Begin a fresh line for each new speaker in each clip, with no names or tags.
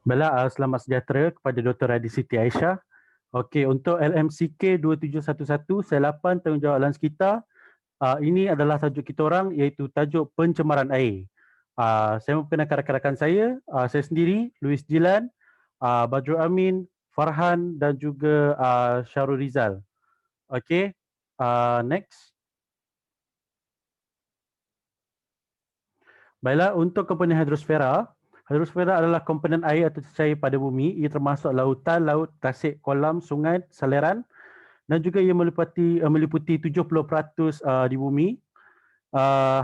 Baiklah, selamat sejahtera kepada Dr. Adi Siti Aisyah. Okey, untuk LMCK 2711 sel 8 tanggungjawab alam sekitar, ini adalah tajuk kita orang iaitu tajuk pencemaran air. Saya memperkenalkan rakan-rakan saya sendiri, Luis Jilan, Badrul Amin, Farhan dan juga Syarul Rizal. Okey, next. Baiklah, untuk komponen hidrosfera, hidrosfera adalah komponen air atau cecair pada bumi. Ia termasuk lautan, laut, tasik, kolam, sungai, saliran dan juga ia meliputi 70% di bumi.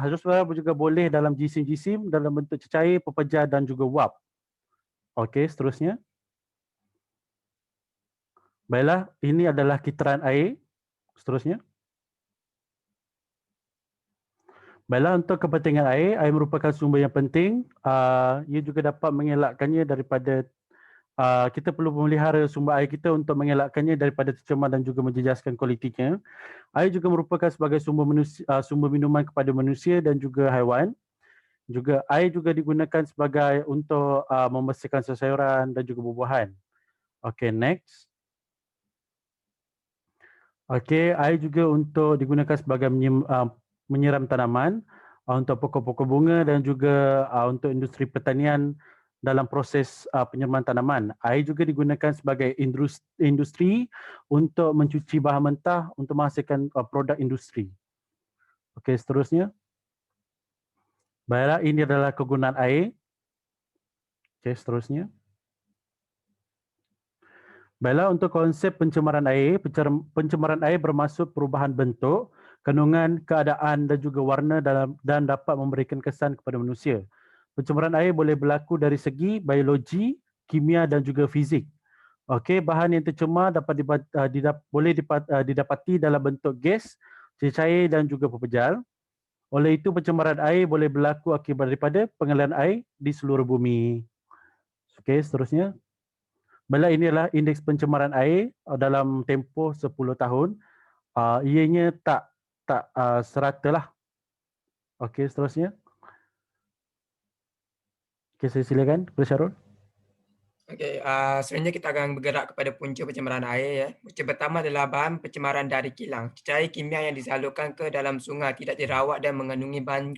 Hidrosfera juga boleh dalam jisim-jisim dalam bentuk cecair, pepejar dan juga wap. Okey, seterusnya. Baiklah, ini adalah kitaran air. Seterusnya. Baiklah, untuk kepentingan air merupakan sumber yang penting. Ia juga dapat mengelakkannya daripada kita perlu memelihara sumber air kita untuk mengelakkannya daripada tercemar dan juga menjejaskan kualitinya. Air juga merupakan sebagai sumber minuman kepada manusia dan juga haiwan. Juga air juga digunakan sebagai untuk membersihkan sayuran dan juga buah-buahan. Okey, next. Okey, air juga untuk digunakan sebagai menyiram tanaman, untuk pokok-pokok bunga dan juga untuk industri pertanian dalam proses penyiraman tanaman. Air juga digunakan sebagai industri untuk mencuci bahan mentah untuk menghasilkan produk industri. Okey, seterusnya. Baiklah, ini adalah kegunaan air. Okey, seterusnya. Baiklah, untuk konsep pencemaran air bermaksud perubahan bentuk, kandungan, keadaan dan juga warna dan dapat memberikan kesan kepada manusia. Pencemaran air boleh berlaku dari segi biologi, kimia dan juga fizik. Okey, bahan yang tercemar didapati dalam bentuk gas, cecair dan juga pepejal. Oleh itu, pencemaran air boleh berlaku akibat daripada pengaliran air di seluruh bumi. Okey, seterusnya. Baiklah, ini adalah indeks pencemaran air dalam tempoh 10 tahun. Ianya tak serata lah. Okey, seterusnya. Okey, saya silakan kepada Syarul.
Okey, sebenarnya kita akan bergerak kepada punca pencemaran air ya. Punca pertama adalah bahan pencemaran dari kilang. Cecair kimia yang disalurkan ke dalam sungai tidak dirawat dan mengandungi bahan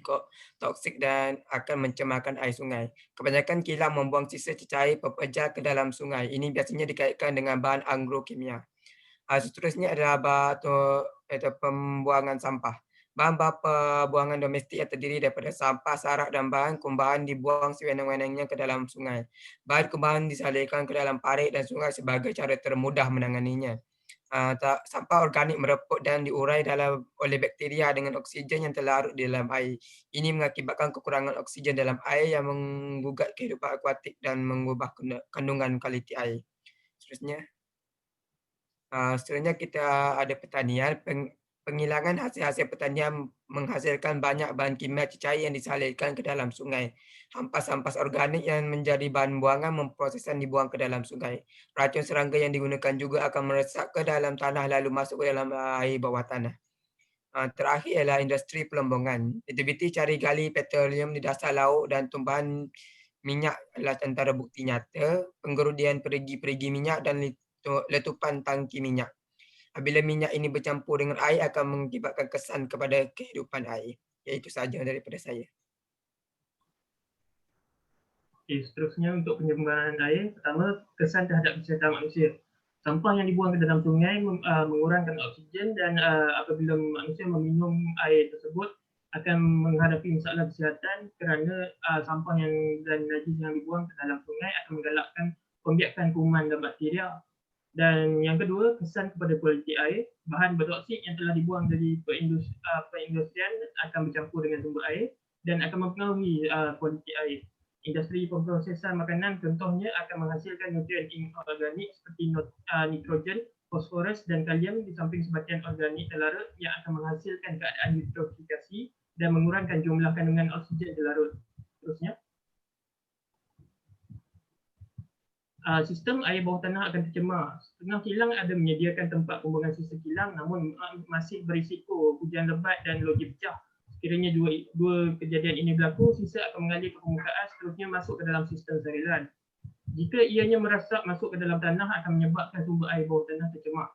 toksik dan akan mencemarkan air sungai. Kebanyakan kilang membuang sisa cecair pepejar ke dalam sungai. Ini biasanya dikaitkan dengan bahan agrokimia. Seterusnya adalah pembuangan sampah. Bahan-bahan pembuangan domestik yang terdiri daripada sampah, sarak dan bahan kumbahan dibuang sewenang-wenangnya ke dalam sungai. Bahan kumbahan disalurkan ke dalam parit dan sungai sebagai cara termudah menanganinya. Sampah organik mereput dan diurai oleh bakteria dengan oksigen yang terlarut di dalam air. Ini mengakibatkan kekurangan oksigen dalam air yang menggugat kehidupan akuatik dan mengubah kandungan kualiti air. Seterusnya kita ada pertanian. Penghilangan hasil-hasil pertanian menghasilkan banyak bahan kimia cecair yang disalurkan ke dalam sungai. Hampas-hampas organik yang menjadi bahan buangan memproses dan dibuang ke dalam sungai. Racun serangga yang digunakan juga akan meresap ke dalam tanah lalu masuk ke dalam air bawah tanah. Terakhir ialah industri peleburan. Aktiviti cari gali petroleum di dasar laut dan tumbuhan minyak adalah antara bukti nyata penggerudian perigi-perigi minyak dan letupan tangki minyak. Apabila minyak ini bercampur dengan air akan mengakibatkan kesan kepada kehidupan air. Itu sahaja daripada saya.
Okay, seterusnya untuk penyelenggaraan air, pertama kesan terhadap kesihatan manusia. Sampah yang dibuang ke dalam sungai mengurangkan oksigen dan apabila manusia meminum air tersebut akan menghadapi masalah kesihatan kerana sampah dan najis yang dibuang ke dalam sungai akan menggalakkan pembiakan kuman dan bakteria. Dan yang kedua, kesan kepada kualiti air. Bahan bertoksik yang telah dibuang dari perindustrian akan bercampur dengan sumber air dan akan mempengaruhi kualiti air. Industri pemprosesan makanan contohnya akan menghasilkan nutrien inorganik seperti nitrogen, fosforus dan kalium di samping sebahagian organik terlarut yang akan menghasilkan keadaan eutrofikasi dan mengurangkan jumlah kandungan oksigen terlarut. Terusnya. Sistem air bawah tanah akan tercemar. Setengah kilang ada menyediakan tempat pembuangan sisa kilang namun masih berisiko hujan lebat dan loji pecah. Sekiranya dua kejadian ini berlaku, sisa akan mengalir ke permukaan seterusnya masuk ke dalam sistem saliran. Jika ianya merasap masuk ke dalam tanah akan menyebabkan sumber air bawah tanah tercemar.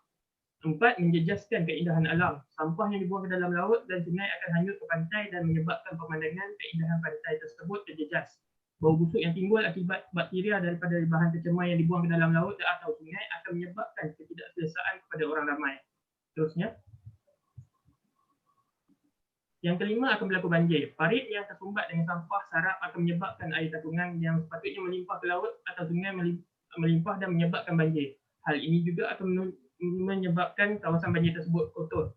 4. Menjejaskan keindahan alam. Sampah yang dibuang ke dalam laut dan sungai akan hanyut ke pantai dan menyebabkan pemandangan keindahan pantai tersebut terjejas. Bau busuk yang timbul akibat bakteria daripada bahan tercemar yang dibuang ke dalam laut atau sungai akan menyebabkan ketidakselesaan kepada orang ramai. Seterusnya. Yang kelima akan berlaku banjir. Parit yang tersumbat dengan sampah sarap akan menyebabkan air tapungan yang sepatutnya melimpah ke laut atau sungai melimpah dan menyebabkan banjir. Hal ini juga akan menyebabkan kawasan banjir tersebut kotor.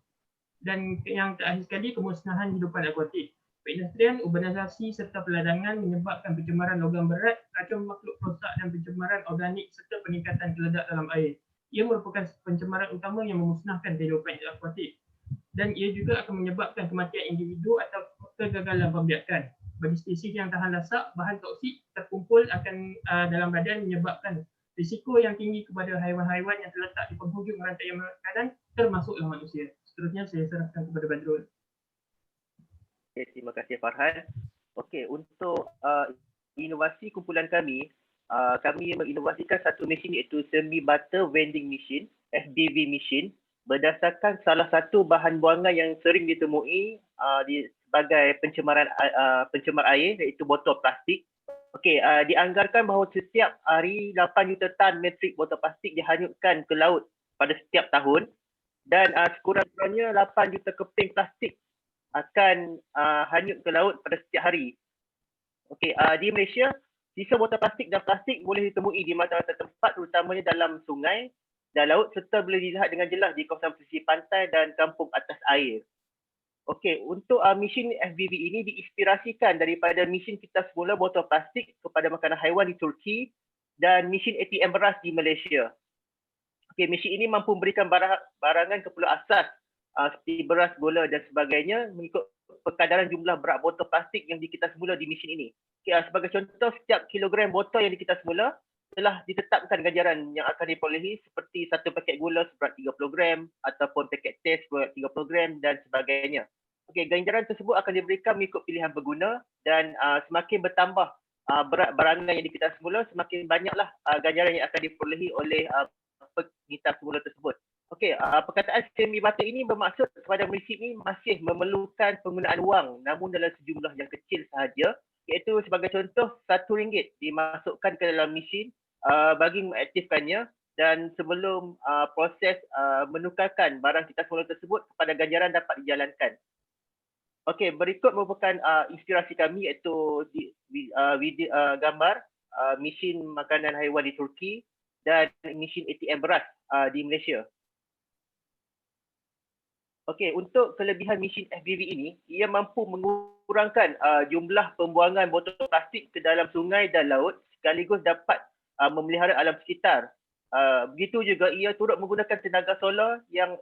Dan yang terakhir sekali, kemusnahan hidupan akuatik. Perindustrian, urbanisasi serta peladangan menyebabkan pencemaran logam berat, racun makhluk rosak dan pencemaran organik serta peningkatan keledak dalam air. Ia merupakan pencemaran utama yang memusnahkan kehidupan akuatik. Dan ia juga akan menyebabkan kematian individu atau kegagalan pembiakan. Bagi spesies yang tahan lasak, bahan toksik terkumpul akan dalam badan menyebabkan risiko yang tinggi kepada haiwan-haiwan yang terletak di penghujung rantai makanan termasuklah manusia. Seterusnya saya serahkan kepada Badrul.
Okay, terima kasih Farhan. Okey, untuk inovasi kumpulan kami, kami menginovasikan satu mesin iaitu Semi Butter Vending Machine, SBV Machine, berdasarkan salah satu bahan buangan yang sering ditemui sebagai pencemar air iaitu botol plastik. Okey, dianggarkan bahawa setiap hari 8 juta tan metrik botol plastik dihanyutkan ke laut pada setiap tahun dan sekurang-kurangnya 8 juta keping plastik akan hanyut ke laut pada setiap hari. Okey, di Malaysia, sisa botol plastik dan plastik boleh ditemui di macam-macam tempat terutamanya dalam sungai dan laut serta boleh dilihat dengan jelas di kawasan pesisir pantai dan kampung atas air. Okey, untuk mesin FBV ini diinspirasikan daripada mesin kita semula botol plastik kepada makanan haiwan di Turki dan mesin ATM beras di Malaysia. Okey, mesin ini mampu memberikan barangan keperluan asas seperti beras, gula dan sebagainya mengikut perkadaran jumlah berat botol plastik yang kita semula di mesin ini. Okay, sebagai contoh, setiap kilogram botol yang kita semula telah ditetapkan ganjaran yang akan diperolehi seperti satu paket gula seberat 30 gram ataupun paket teh seberat 30 gram dan sebagainya. Okey, ganjaran tersebut akan diberikan mengikut pilihan pengguna dan semakin bertambah berat barangan yang kita semula, semakin banyaklah ganjaran yang akan diperolehi oleh pengguna semula tersebut. Okey, perkataan semi butter ini bermaksud kepada mesin ini masih memerlukan penggunaan wang namun dalam sejumlah yang kecil sahaja, iaitu sebagai contoh RM1 dimasukkan ke dalam mesin bagi mengaktifkannya dan sebelum proses menukarkan barang kita semula tersebut kepada ganjaran dapat dijalankan. Okey, berikut merupakan inspirasi kami iaitu gambar mesin makanan haiwan di Turki dan mesin ATM beras di Malaysia. Okey, untuk kelebihan mesin FBV ini, ia mampu mengurangkan jumlah pembuangan botol plastik ke dalam sungai dan laut sekaligus dapat memelihara alam sekitar. Begitu juga ia turut menggunakan tenaga solar yang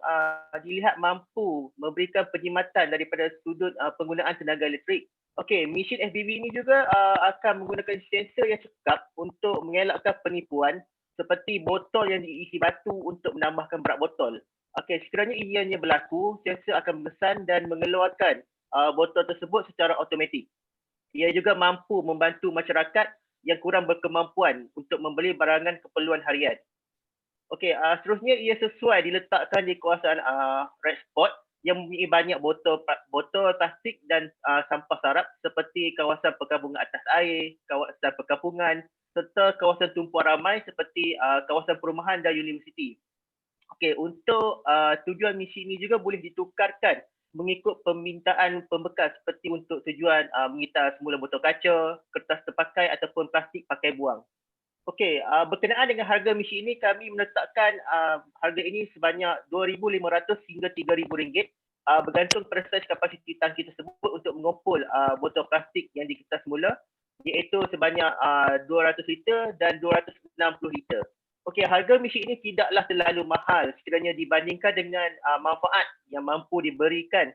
dilihat mampu memberikan perkhidmatan daripada sudut penggunaan tenaga elektrik. Okey, mesin FBV ini juga akan menggunakan sensor yang cekap untuk mengelakkan penipuan seperti botol yang diisi batu untuk menambahkan berat botol. Okey, sekiranya ianya berlaku, sensor akan memesan dan mengeluarkan botol tersebut secara automatik. Ia juga mampu membantu masyarakat yang kurang berkemampuan untuk membeli barangan keperluan harian. Okey, seterusnya ia sesuai diletakkan di kawasan red spot yang mempunyai banyak botol plastik dan sampah sarap seperti kawasan perkampungan atas air, kawasan perkampungan serta kawasan tumpuan ramai seperti kawasan perumahan dan universiti. Okey, untuk tujuan misi ini juga boleh ditukarkan mengikut permintaan pembekas seperti untuk tujuan mengitar semula botol kaca, kertas terpakai ataupun plastik pakai buang. Okey, berkenaan dengan harga mesin ini, kami menetapkan harga ini sebanyak RM2,500 hingga RM3,000 bergantung pada saiz kapasiti tangki tersebut untuk mengumpul botol plastik yang dikita semula iaitu sebanyak 200 liter dan 260 liter. Okey, harga mesin ini tidaklah terlalu mahal sekiranya dibandingkan dengan manfaat yang mampu diberikan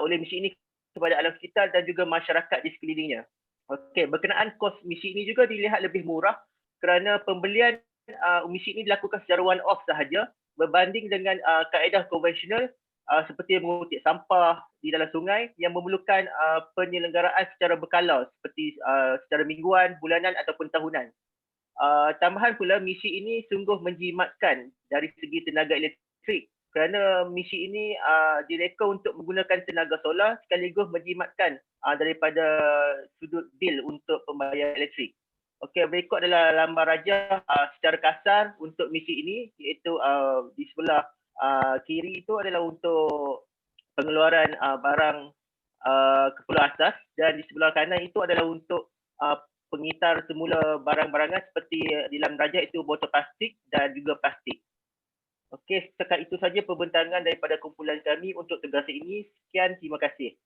oleh mesin ini kepada alam sekitar dan juga masyarakat di sekelilingnya. Okey, berkenaan kos mesin ini juga dilihat lebih murah kerana pembelian mesin ini dilakukan secara one-off sahaja berbanding dengan kaedah konvensional seperti mengutip sampah di dalam sungai yang memerlukan penyelenggaraan secara berkala seperti secara mingguan, bulanan ataupun tahunan. Tambahan pula, misi ini sungguh menjimatkan dari segi tenaga elektrik kerana misi ini direka untuk menggunakan tenaga solar sekaligus menjimatkan daripada sudut bil untuk pembayaran elektrik. Okey, berikut adalah lambar rajah secara kasar untuk misi ini, iaitu di sebelah kiri itu adalah untuk pengeluaran barang keperluan asas dan di sebelah kanan itu adalah untuk pengitar semula barang-barangan seperti di dalam rajah itu botol plastik dan juga plastik. Okey, setakat itu saja pembentangan daripada kumpulan kami untuk tugas ini. Sekian, terima kasih.